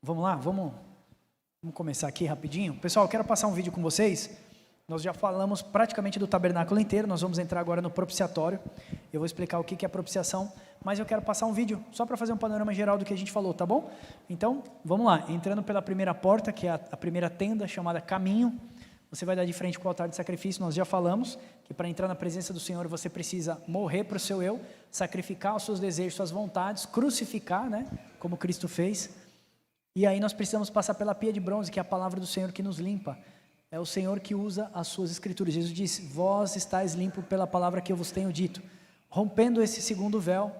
Vamos lá, vamos começar aqui rapidinho. Pessoal, eu quero passar um vídeo com vocês. Nós já falamos praticamente do tabernáculo inteiro, nós vamos entrar agora no propiciatório. Eu vou explicar o que é a propiciação, mas eu quero passar um vídeo só para fazer um panorama geral do que a gente falou, tá bom? Então, vamos lá, entrando pela primeira porta, que é a primeira tenda, chamada Caminho. Você vai dar de frente com o altar de sacrifício. Nós já falamos que para entrar na presença do Senhor você precisa morrer para o seu eu, sacrificar os seus desejos, suas vontades, crucificar, né, como Cristo fez. E aí nós precisamos passar pela pia de bronze, que é a palavra do Senhor que nos limpa. É o Senhor que usa as suas escrituras. Jesus disse: vós estáis limpo pela palavra que eu vos tenho dito. Rompendo esse segundo véu,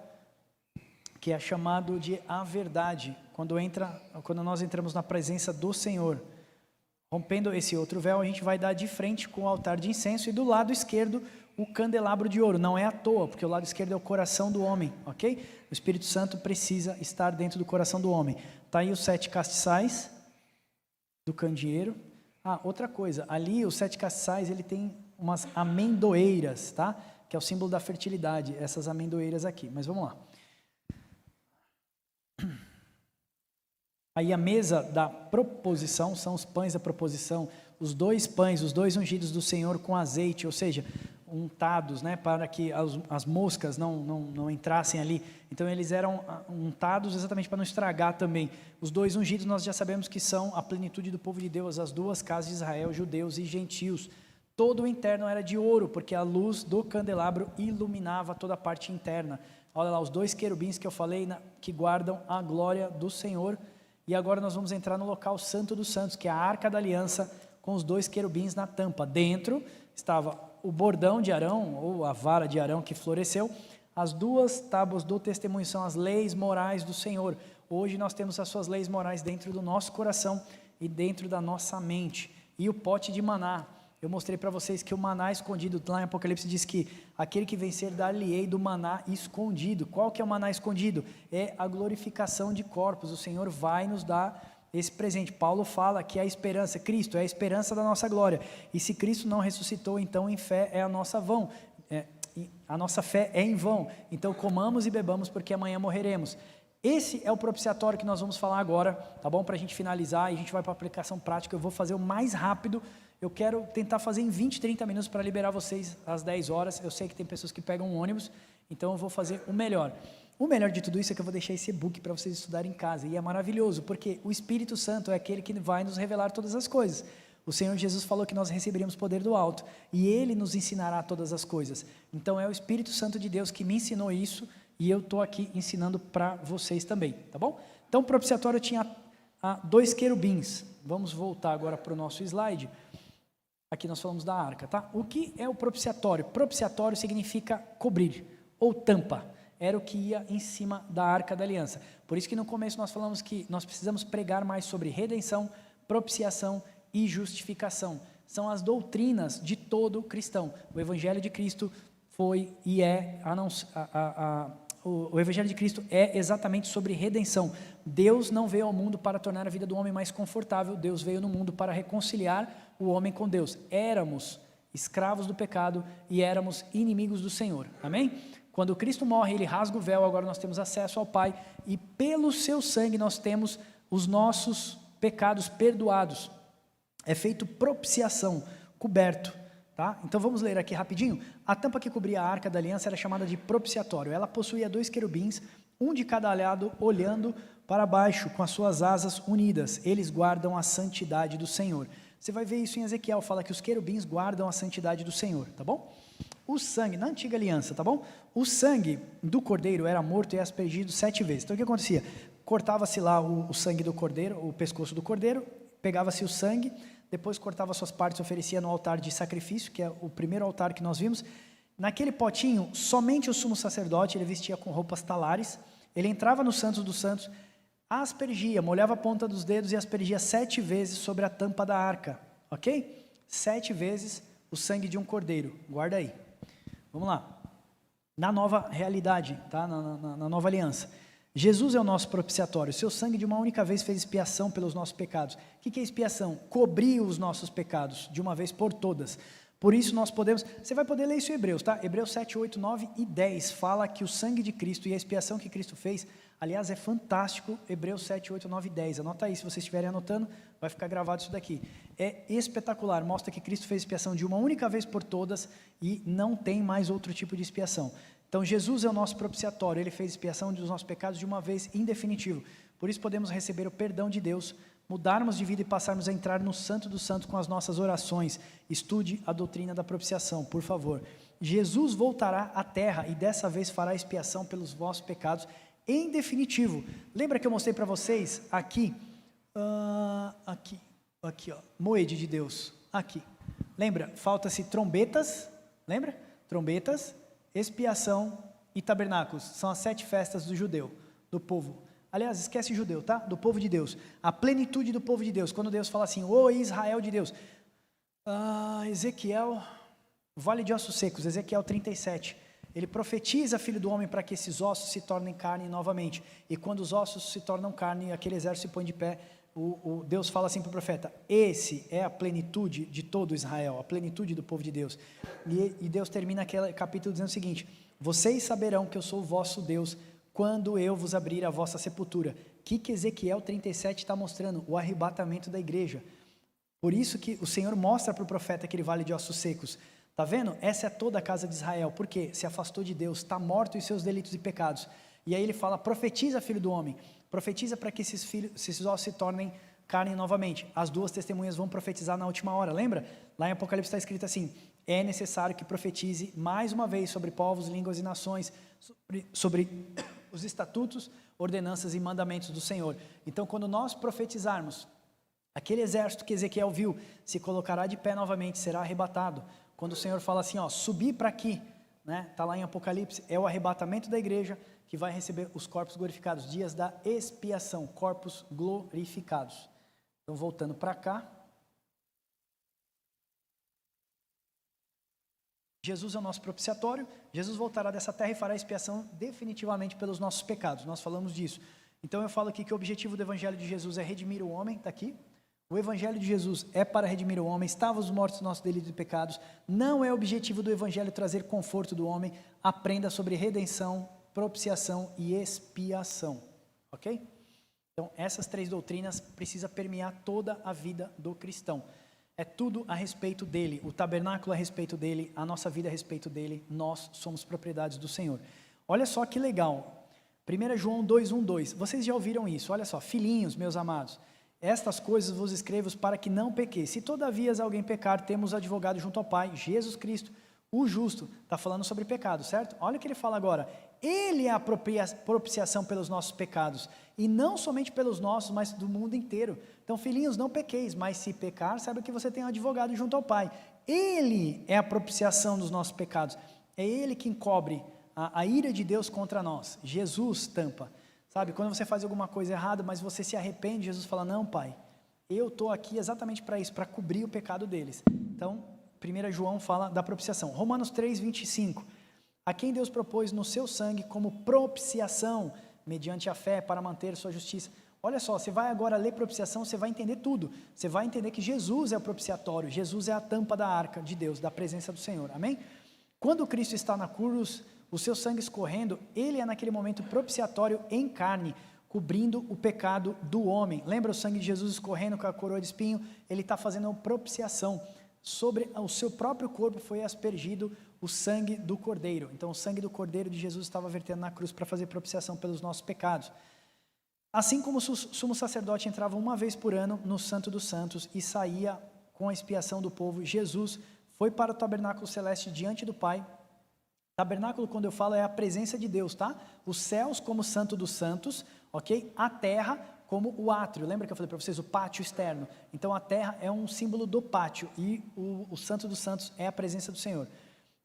que é chamado de a verdade, quando nós entramos na presença do Senhor. Rompendo esse outro véu, a gente vai dar de frente com o altar de incenso e do lado esquerdo o candelabro de ouro. Não é à toa, porque o lado esquerdo é o coração do homem, ok? O Espírito Santo precisa estar dentro do coração do homem. Está aí os 7 castiçais do candeeiro. Ah, outra coisa, ali os 7 castiçais, ele tem umas amendoeiras, tá? Que é o símbolo da fertilidade, essas amendoeiras aqui. Mas vamos lá. Aí a mesa da proposição, são os pães da proposição, os 2 pães, os 2 ungidos do Senhor com azeite, ou seja, untados, né, para que as moscas não entrassem ali. Então eles eram untados exatamente para não estragar também. Os 2 ungidos nós já sabemos que são a plenitude do povo de Deus, as 2 casas de Israel, judeus e gentios. Todo o interno era de ouro, porque a luz do candelabro iluminava toda a parte interna. Olha lá, os 2 querubins que eu falei, que guardam a glória do Senhor. E agora nós vamos entrar no local santo dos santos, que é a arca da aliança, com os 2 querubins na tampa. Dentro estava o bordão de Arão, ou a vara de Arão que floresceu. As 2 tábuas do testemunho são as leis morais do Senhor. Hoje nós temos as suas leis morais dentro do nosso coração e dentro da nossa mente. E o pote de maná. Eu mostrei para vocês que o maná escondido, lá em Apocalipse diz que aquele que vencer dar-lhe-ei do maná escondido. Qual que é o maná escondido? É a glorificação de corpos. O Senhor vai nos dar esse presente. Paulo fala que a esperança, Cristo é a esperança da nossa glória. E se Cristo não ressuscitou, então em fé é a nossa vão. A nossa fé é em vão. Então comamos e bebamos porque amanhã morreremos. Esse é o propiciatório que nós vamos falar agora, tá bom? Para a gente finalizar e a gente vai para a aplicação prática. Eu vou fazer o mais rápido. Eu quero tentar fazer em 20, 30 minutos para liberar vocês às 10 horas. Eu sei que tem pessoas que pegam um ônibus, então eu vou fazer o melhor. O melhor de tudo isso é que eu vou deixar esse e-book para vocês estudarem em casa. E é maravilhoso, porque o Espírito Santo é aquele que vai nos revelar todas as coisas. O Senhor Jesus falou que nós receberíamos poder do alto, e Ele nos ensinará todas as coisas. Então é o Espírito Santo de Deus que me ensinou isso, e eu estou aqui ensinando para vocês também, tá bom? Então o propiciatório tinha 2 querubins. Vamos voltar agora para o nosso slide. Aqui nós falamos da arca, tá? O que é o propiciatório? Propiciatório significa cobrir, ou tampa. Era o que ia em cima da arca da aliança. Por isso que no começo nós falamos que nós precisamos pregar mais sobre redenção, propiciação e justificação. São as doutrinas de todo cristão. O Evangelho de Cristo foi e é o Evangelho de Cristo é exatamente sobre redenção. Deus não veio ao mundo para tornar a vida do homem mais confortável. Deus veio no mundo para reconciliar o homem com Deus. Éramos escravos do pecado e éramos inimigos do Senhor. Amém? Quando Cristo morre, Ele rasga o véu, agora nós temos acesso ao Pai e pelo seu sangue nós temos os nossos pecados perdoados. É feito propiciação, coberto. Tá? Então vamos ler aqui rapidinho. A tampa que cobria a arca da aliança era chamada de propiciatório. Ela possuía 2 querubins, um de cada lado, olhando para baixo, com as suas asas unidas. Eles guardam a santidade do Senhor. Você vai ver isso em Ezequiel, fala que os querubins guardam a santidade do Senhor, tá bom? O sangue, na antiga aliança, tá bom? O sangue do cordeiro era morto e aspergido 7 vezes. Então o que acontecia? Cortava-se lá o sangue do cordeiro, o pescoço do cordeiro, pegava-se o sangue, depois cortava suas partes e oferecia no altar de sacrifício, que é o primeiro altar que nós vimos. Naquele potinho, somente o sumo sacerdote, ele vestia com roupas talares, ele entrava no Santos dos Santos, aspergia, molhava a ponta dos dedos e aspergia 7 vezes sobre a tampa da arca, ok? 7 vezes o sangue de um cordeiro, guarda aí. Vamos lá. Na nova realidade, tá? Na nova aliança. Jesus é o nosso propiciatório. O seu sangue de uma única vez fez expiação pelos nossos pecados. O que é expiação? Cobrir os nossos pecados de uma vez por todas. Por isso nós podemos, você vai poder ler isso em Hebreus, tá? Hebreus 7, 8, 9 e 10 fala que o sangue de Cristo e a expiação que Cristo fez, aliás, é fantástico, Hebreus 7, 8, 9 e 10, anota aí, se vocês estiverem anotando, vai ficar gravado isso daqui. É espetacular, mostra que Cristo fez expiação de uma única vez por todas e não tem mais outro tipo de expiação. Então Jesus é o nosso propiciatório, Ele fez expiação dos nossos pecados de uma vez em definitivo. Por isso podemos receber o perdão de Deus, mudarmos de vida e passarmos a entrar no Santo dos Santos com as nossas orações. Estude a doutrina da propiciação, por favor. Jesus voltará à terra e dessa vez fará expiação pelos vossos pecados em definitivo. Lembra que eu mostrei para vocês aqui, aqui ó, moede de Deus, aqui. Lembra? Falta-se trombetas, lembra? Trombetas, expiação e tabernáculos. São as 7 festas do judeu, do povo. Aliás, esquece judeu, tá? Do povo de Deus. A plenitude do povo de Deus. Quando Deus fala assim, ô Israel de Deus. Ezequiel, Vale de Ossos Secos, Ezequiel 37. Ele profetiza, filho do homem, para que esses ossos se tornem carne novamente. E quando os ossos se tornam carne, aquele exército se põe de pé. Deus fala assim para o profeta, esse é a plenitude de todo Israel, a plenitude do povo de Deus. E Deus termina aquele capítulo dizendo o seguinte, vocês saberão que eu sou o vosso Deus, quando eu vos abrir a vossa sepultura. O que Ezequiel 37 está mostrando? O arrebatamento da igreja. Por isso que o Senhor mostra para o profeta aquele vale de ossos secos. Está vendo? Essa é toda a casa de Israel. Por quê? Se afastou de Deus, está morto em seus delitos e pecados. E aí ele fala, profetiza, filho do homem. Profetiza para que esses ossos se tornem carne novamente. As 2 testemunhas vão profetizar na última hora. Lembra? Lá em Apocalipse está escrito assim, é necessário que profetize mais uma vez sobre povos, línguas e nações, sobre os estatutos, ordenanças e mandamentos do Senhor. Então, quando nós profetizarmos, aquele exército que Ezequiel viu se colocará de pé novamente, será arrebatado. Quando o Senhor fala assim, ó, subir para aqui, né? Está lá em Apocalipse, é o arrebatamento da igreja que vai receber os corpos glorificados, dias da expiação, corpos glorificados. Então, voltando para cá. Jesus é o nosso propiciatório, Jesus voltará dessa terra e fará expiação definitivamente pelos nossos pecados, nós falamos disso. Então eu falo aqui que o objetivo do Evangelho de Jesus é redimir o homem, está aqui. O Evangelho de Jesus é para redimir o homem, estávamos mortos nos nossos delitos e pecados, não é objetivo do Evangelho trazer conforto do homem, aprenda sobre redenção, propiciação e expiação, ok? Então essas 3 doutrinas precisam permear toda a vida do cristão. É tudo a respeito dele, o tabernáculo a respeito dele, a nossa vida a respeito dele, nós somos propriedades do Senhor. Olha só que legal, 1 João 2:1-2, vocês já ouviram isso, olha só, filhinhos, meus amados, estas coisas vos escrevo para que não pequeis. Se todavia alguém pecar, temos advogado junto ao Pai, Jesus Cristo, o justo. Está falando sobre pecado, certo? Olha o que ele fala agora, ele é a propiciação pelos nossos pecados, e não somente pelos nossos, mas do mundo inteiro. Então, filhinhos, não pequeis, mas se pecar, saiba que você tem um advogado junto ao Pai. Ele é a propiciação dos nossos pecados, é Ele quem cobre a ira de Deus contra nós. Jesus tampa, sabe, quando você faz alguma coisa errada, mas você se arrepende, Jesus fala, não Pai, eu estou aqui exatamente para isso, para cobrir o pecado deles. Então, 1 João fala da propiciação. Romanos 3:25, a quem Deus propôs no seu sangue como propiciação, mediante a fé, para manter sua justiça. Olha só, você vai agora ler propiciação, você vai entender tudo. Você vai entender que Jesus é o propiciatório, Jesus é a tampa da arca de Deus, da presença do Senhor, amém? Quando Cristo está na cruz, o seu sangue escorrendo, ele é naquele momento propiciatório em carne, cobrindo o pecado do homem. Lembra o sangue de Jesus escorrendo com a coroa de espinho? Ele está fazendo uma propiciação. Sobre o seu próprio corpo foi aspergido o sangue do Cordeiro. Então o sangue do Cordeiro de Jesus estava vertendo na cruz para fazer propiciação pelos nossos pecados. Assim como o sumo sacerdote entrava uma vez por ano no Santo dos Santos e saía com a expiação do povo, Jesus foi para o tabernáculo celeste diante do Pai. Tabernáculo, quando eu falo, é a presença de Deus, tá? Os céus como Santo dos Santos, ok? A terra como o átrio. Lembra que eu falei para vocês o pátio externo? Então a terra é um símbolo do pátio e o Santo dos Santos é a presença do Senhor.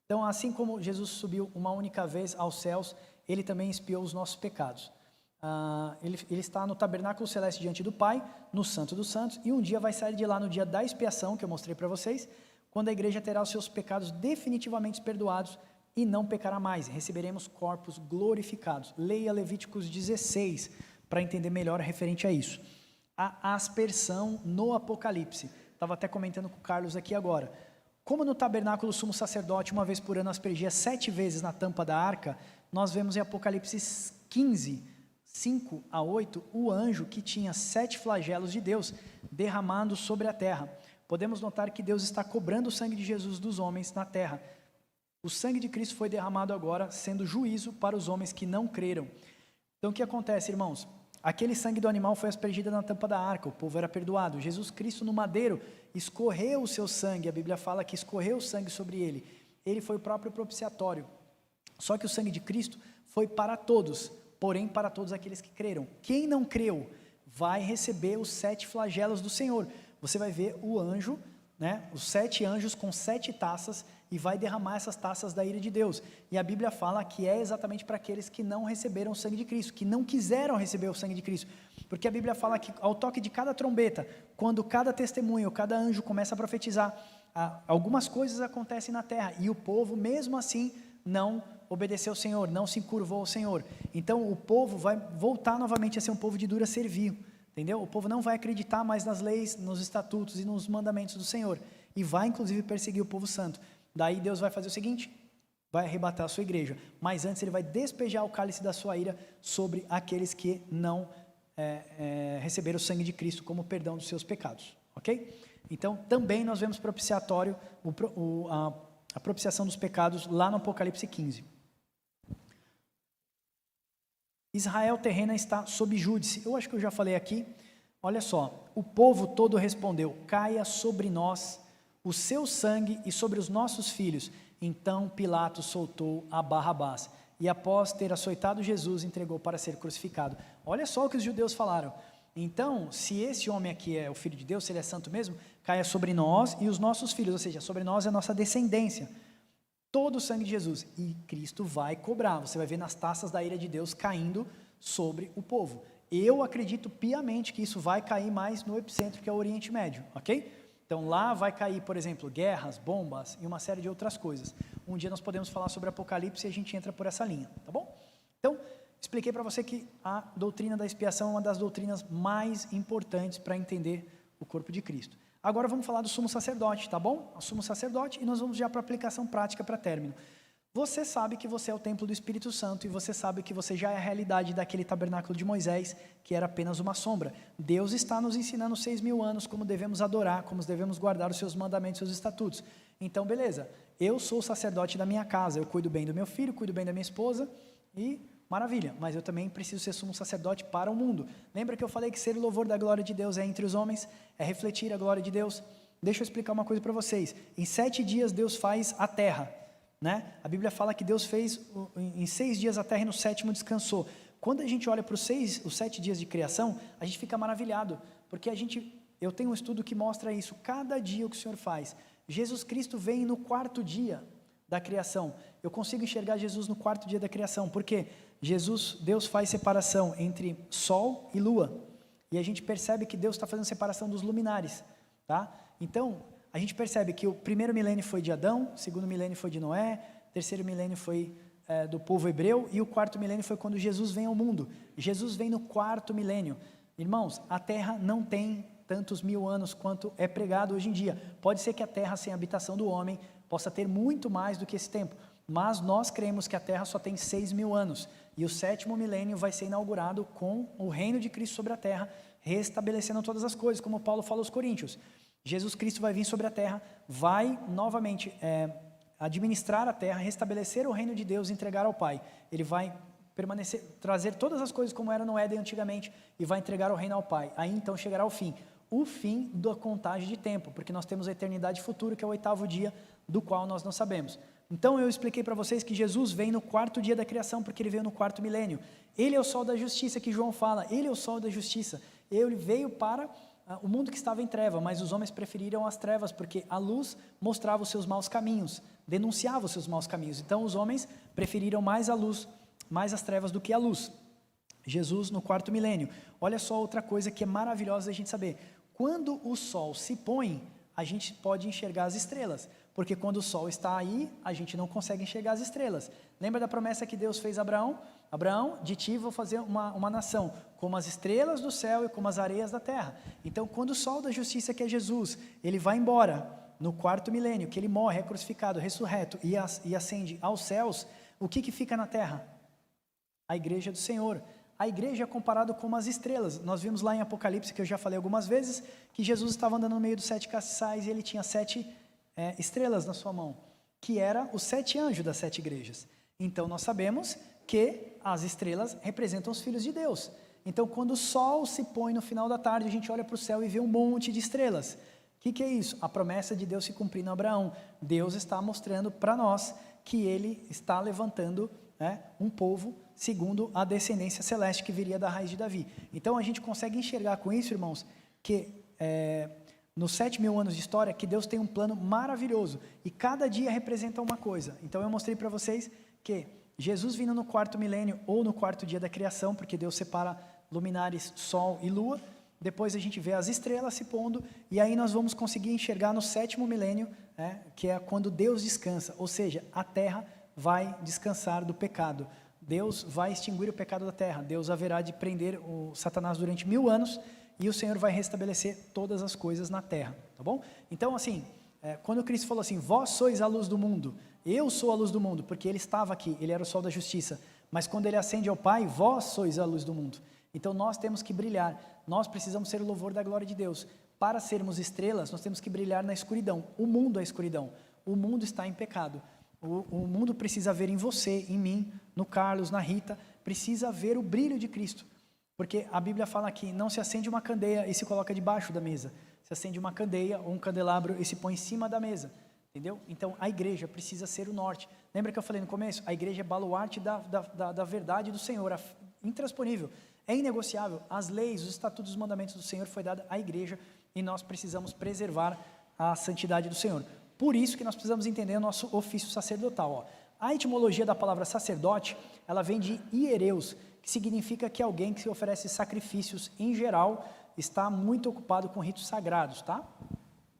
Então assim como Jesus subiu uma única vez aos céus, ele também expiou os nossos pecados. Ele está no tabernáculo celeste diante do Pai, no Santo dos Santos, e um dia vai sair de lá no dia da expiação, que eu mostrei para vocês, quando a igreja terá os seus pecados definitivamente perdoados e não pecará mais. Receberemos corpos glorificados. Leia Levíticos 16 para entender melhor referente a isso. A aspersão no Apocalipse. Estava até comentando com o Carlos aqui agora. Como no tabernáculo o sumo sacerdote, uma vez por ano, aspergia 7 vezes na tampa da arca, nós vemos em Apocalipse 15, 5 a 8, o anjo que tinha 7 flagelos de Deus derramados sobre a terra. Podemos notar que Deus está cobrando o sangue de Jesus dos homens na terra. O sangue de Cristo foi derramado agora, sendo juízo para os homens que não creram. Então o que acontece, irmãos? Aquele sangue do animal foi aspergido na tampa da arca, o povo era perdoado. Jesus Cristo no madeiro escorreu o seu sangue, a Bíblia fala que escorreu o sangue sobre ele. Ele foi o próprio propiciatório. Só que o sangue de Cristo foi para todos, porém para todos aqueles que creram. Quem não creu vai receber os 7 flagelos do Senhor. Você vai ver o anjo, né, os 7 anjos com 7 taças, e vai derramar essas taças da ira de Deus. E a Bíblia fala que é exatamente para aqueles que não receberam o sangue de Cristo, que não quiseram receber o sangue de Cristo. Porque a Bíblia fala que ao toque de cada trombeta, quando cada testemunho, cada anjo começa a profetizar, algumas coisas acontecem na terra, e o povo mesmo assim não obedeceu ao Senhor, não se curvou ao Senhor. Então o povo vai voltar novamente a ser um povo de dura servil, entendeu? O povo não vai acreditar mais nas leis, nos estatutos e nos mandamentos do Senhor, e vai inclusive perseguir o povo santo. Daí Deus vai fazer o seguinte, vai arrebatar a sua igreja, mas antes ele vai despejar o cálice da sua ira sobre aqueles que não receberam o sangue de Cristo como perdão dos seus pecados, ok? Então também nós vemos propiciatório, a propiciação dos pecados lá no Apocalipse 15. Israel terrena está sob júdice. Eu acho que eu já falei aqui. Olha só, o povo todo respondeu: caia sobre nós o seu sangue e sobre os nossos filhos. Então Pilatos soltou a Barrabás e, após ter açoitado Jesus, entregou para ser crucificado. Olha só o que os judeus falaram. Então, se esse homem aqui é o Filho de Deus, se ele é santo mesmo, caia sobre nós e os nossos filhos, ou seja, sobre nós é a nossa descendência, todo o sangue de Jesus. E Cristo vai cobrar. Você vai ver nas taças da ira de Deus caindo sobre o povo. Eu acredito piamente que isso vai cair mais no epicentro, que é o Oriente Médio, ok? Então lá vai cair, por exemplo, guerras, bombas e uma série de outras coisas. Um dia nós podemos falar sobre Apocalipse e a gente entra por essa linha, tá bom? Então, expliquei para você que a doutrina da expiação é uma das doutrinas mais importantes para entender o corpo de Cristo. Agora vamos falar do sumo sacerdote, tá bom? O sumo sacerdote, e nós vamos já para a aplicação prática para término. Você sabe que você é o templo do Espírito Santo, e você sabe que você já é a realidade daquele tabernáculo de Moisés, que era apenas uma sombra. Deus está nos ensinando 6.000 anos como devemos adorar, como devemos guardar os seus mandamentos e seus estatutos. Então, beleza, eu sou o sacerdote da minha casa, eu cuido bem do meu filho, cuido bem da minha esposa, e maravilha, mas eu também preciso ser sumo sacerdote para o mundo. Lembra que eu falei que ser o louvor da glória de Deus é entre os homens, é refletir a glória de Deus? Deixa eu explicar uma coisa para vocês. Em 7 dias Deus faz a terra, né? A Bíblia fala que Deus fez em 6 dias a terra e no 7º descansou. Quando a gente olha para os 7 dias de criação, a gente fica maravilhado, porque eu tenho um estudo que mostra isso, cada dia o que o Senhor faz. Jesus Cristo vem no 4º dia da criação. Eu consigo enxergar Jesus no 4º dia da criação, porque Deus faz separação entre sol e lua, e a gente percebe que Deus está fazendo separação dos luminares, tá? Então, a gente percebe que o primeiro milênio foi de Adão, o segundo milênio foi de Noé, o terceiro milênio foi do povo hebreu, e o 4º milênio foi quando Jesus vem ao mundo. Jesus vem no 4º milênio. Irmãos, a terra não tem tantos 1000 anos quanto é pregado hoje em dia. Pode ser que a terra sem habitação do homem possa ter muito mais do que esse tempo, mas nós cremos que a terra só tem 6.000 anos, e o 7º milênio vai ser inaugurado com o reino de Cristo sobre a terra, restabelecendo todas as coisas, como Paulo fala aos Coríntios. Jesus Cristo vai vir sobre a terra, vai novamente administrar a terra, restabelecer o reino de Deus e entregar ao Pai. Ele vai permanecer, trazer todas as coisas como era no Éden antigamente, e vai entregar o reino ao Pai. Aí então chegará o fim da contagem de tempo, porque nós temos a eternidade futura, que é o 8º dia, do qual nós não sabemos. Então eu expliquei para vocês que Jesus vem no 4º dia da criação, porque ele veio no 4º milênio. Ele é o sol da justiça, que João fala, ele é o sol da justiça. Ele veio para o mundo que estava em treva, mas os homens preferiram as trevas, porque a luz mostrava os seus maus caminhos, denunciava os seus maus caminhos. Então os homens preferiram mais a luz, mais as trevas do que a luz. Jesus no 4º milênio. Olha só outra coisa que é maravilhosa a gente saber. Quando o sol se põe, a gente pode enxergar as estrelas, porque quando o sol está aí, a gente não consegue enxergar as estrelas. Lembra da promessa que Deus fez a Abraão? Abraão, de ti vou fazer uma nação, como as estrelas do céu e como as areias da terra. Então, quando o sol da justiça, que é Jesus, ele vai embora, no quarto milênio, que ele morre, é crucificado, ressurreto e ascende aos céus, o que fica na terra? A igreja do Senhor. A igreja é comparada com as estrelas. Nós vimos lá em Apocalipse, que eu já falei algumas vezes, que Jesus estava andando no meio dos 7 castiçais e ele tinha 7 estrelas na sua mão, que era os 7 anjos das 7 igrejas. Então nós sabemos que as estrelas representam os filhos de Deus. Então quando o sol se põe no final da tarde, a gente olha para o céu e vê um monte de estrelas. O que é isso? A promessa de Deus se cumprindo em Abraão. Deus está mostrando para nós que ele está levantando um povo segundo a descendência celeste que viria da raiz de Davi. Então a gente consegue enxergar com isso, irmãos, que nos 7.000 anos de história, que Deus tem um plano maravilhoso, e cada dia representa uma coisa. Então eu mostrei para vocês que Jesus vindo no quarto milênio, ou no quarto dia da criação, porque Deus separa luminares, sol e lua, depois a gente vê as estrelas se pondo, e aí nós vamos conseguir enxergar no 7º milênio, que é quando Deus descansa, ou seja, a terra vai descansar do pecado. Deus vai extinguir o pecado da terra. Deus haverá de prender o Satanás durante 1000 anos e o Senhor vai restabelecer todas as coisas na terra, tá bom? Então assim, quando Cristo falou assim, vós sois a luz do mundo, eu sou a luz do mundo, porque ele estava aqui, ele era o sol da justiça, mas quando ele ascende ao Pai, vós sois a luz do mundo. Então nós temos que brilhar, nós precisamos ser o louvor da glória de Deus. Para sermos estrelas, nós temos que brilhar na escuridão. O mundo é escuridão, o mundo está em pecado. O mundo precisa ver em você, em mim, no Carlos, na Rita, precisa ver o brilho de Cristo. Porque a Bíblia fala que não se acende uma candeia e se coloca debaixo da mesa. Se acende uma candeia ou um candelabro e se põe em cima da mesa. Entendeu? Então a igreja precisa ser o norte. Lembra que eu falei no começo? A igreja é baluarte da verdade do Senhor, intransponível, é inegociável. As leis, os estatutos, os mandamentos do Senhor foi dado à igreja e nós precisamos preservar a santidade do Senhor. Por isso que nós precisamos entender o nosso ofício sacerdotal. A etimologia da palavra sacerdote, ela vem de hiereus, que significa que alguém que se oferece sacrifícios, em geral, está muito ocupado com ritos sagrados, tá?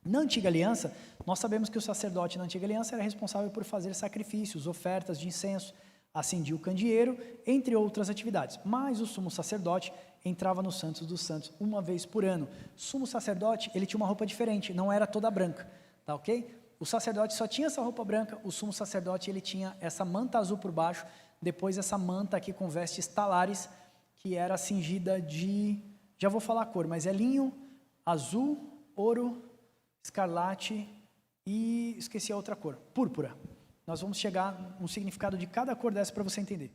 Na Antiga Aliança, nós sabemos que o sacerdote na Antiga Aliança era responsável por fazer sacrifícios, ofertas de incenso, acendia o candeeiro, entre outras atividades. Mas o sumo sacerdote entrava no Santos dos Santos uma vez por ano. O sumo sacerdote, ele tinha uma roupa diferente, não era toda branca, tá ok? O sacerdote só tinha essa roupa branca, o sumo sacerdote ele tinha essa manta azul por baixo, depois essa manta aqui com vestes talares, que era cingida de, já vou falar a cor, mas é linho, azul, ouro, escarlate e esqueci a outra cor, púrpura. Nós vamos chegar no significado de cada cor dessa para você entender.